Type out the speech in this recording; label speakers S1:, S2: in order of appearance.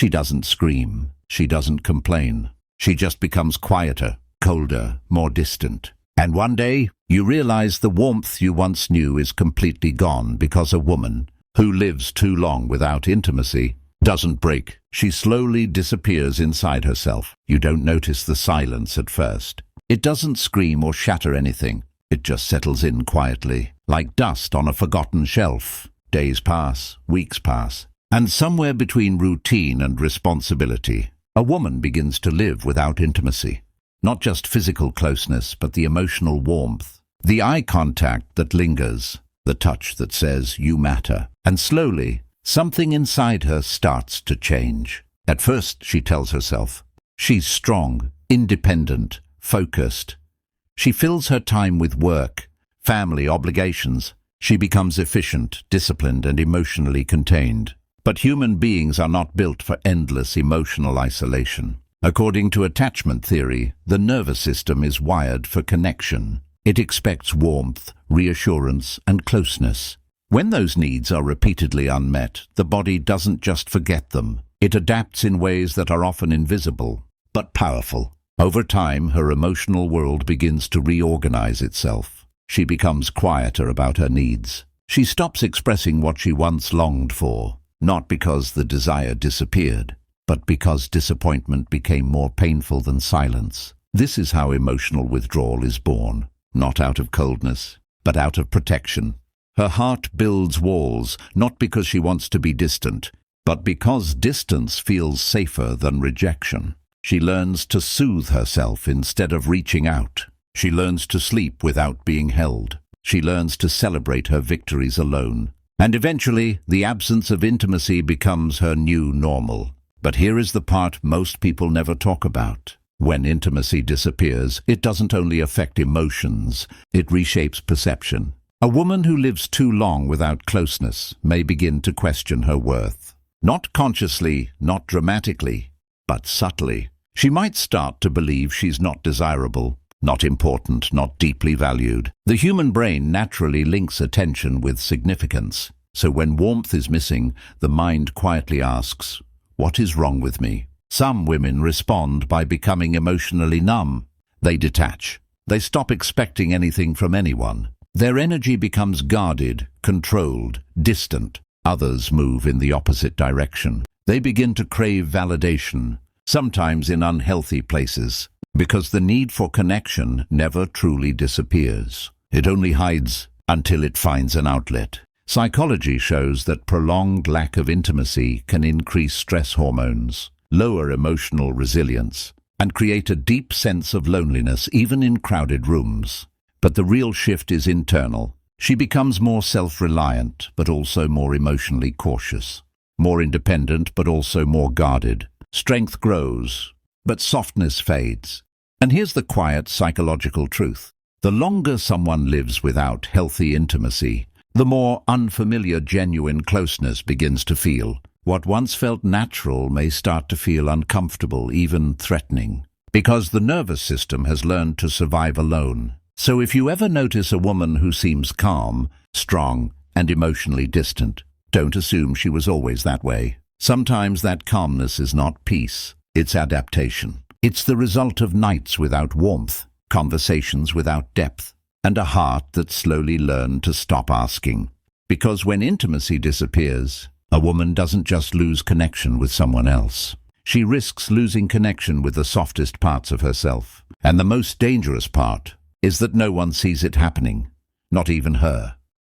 S1: She doesn't scream. She doesn't complain. She just becomes quieter, colder, more distant. And one day, you realize the warmth you once knew is completely gone because a woman who lives too long without intimacy doesn't break. She slowly disappears inside herself. You don't notice the silence at first. It doesn't scream or shatter anything. It just settles in quietly, like dust on a forgotten shelf. Days pass, weeks pass, and somewhere between routine and responsibility, a woman begins to live without intimacy. Not just physical closeness, but the emotional warmth, the eye contact that lingers, the touch that says, "You matter." And slowly, something inside her starts to change. At first, she tells herself, she's strong, independent, focused. She fills her time with work, family obligations. She becomes efficient, disciplined, and emotionally contained. But human beings are not built for endless emotional isolation. According to attachment theory, the nervous system is wired for connection. It expects warmth, reassurance, and closeness. When those needs are repeatedly unmet, the body doesn't just forget them. It adapts in ways that are often invisible, but powerful. Over time, her emotional world begins to reorganize itself. She becomes quieter about her needs. She stops expressing what she once longed for, not because the desire disappeared, but because disappointment became more painful than silence. This is how emotional withdrawal is born, not out of coldness, but out of protection. Her heart builds walls, not because she wants to be distant, but because distance feels safer than rejection. She learns to soothe herself instead of reaching out. She learns to sleep without being held. She learns to celebrate her victories alone. And eventually, the absence of intimacy becomes her new normal. But here is the part most people never talk about. When intimacy disappears, it doesn't only affect emotions, it reshapes perception. A woman who lives too long without closeness may begin to question her worth. Not consciously, not dramatically, but subtly. She might start to believe she's not desirable, not important, not deeply valued. The human brain naturally links attention with significance. So when warmth is missing, the mind quietly asks, "What is wrong with me?" Some women respond by becoming emotionally numb. They detach. They stop expecting anything from anyone. Their energy becomes guarded, controlled, distant. Others move in the opposite direction. They begin to crave validation, sometimes in unhealthy places, because the need for connection never truly disappears. It only hides until it finds an outlet. Psychology shows that prolonged lack of intimacy can increase stress hormones, lower emotional resilience, and create a deep sense of loneliness even in crowded rooms. But the real shift is internal. She becomes more self-reliant, but also more emotionally cautious. More independent, but also more guarded. Strength grows, but softness fades. And here's the quiet psychological truth. The longer someone lives without healthy intimacy, the more unfamiliar genuine closeness begins to feel. What once felt natural may start to feel uncomfortable, even threatening, because the nervous system has learned to survive alone. So if you ever notice a woman who seems calm, strong, and emotionally distant, don't assume she was always that way. Sometimes that calmness is not peace, it's adaptation. It's the result of nights without warmth, conversations without depth, and a heart that slowly learned to stop asking. Because when intimacy disappears, a woman doesn't just lose connection with someone else. She risks losing connection with the softest parts of herself. And the most dangerous part is that no one sees it happening, not even her.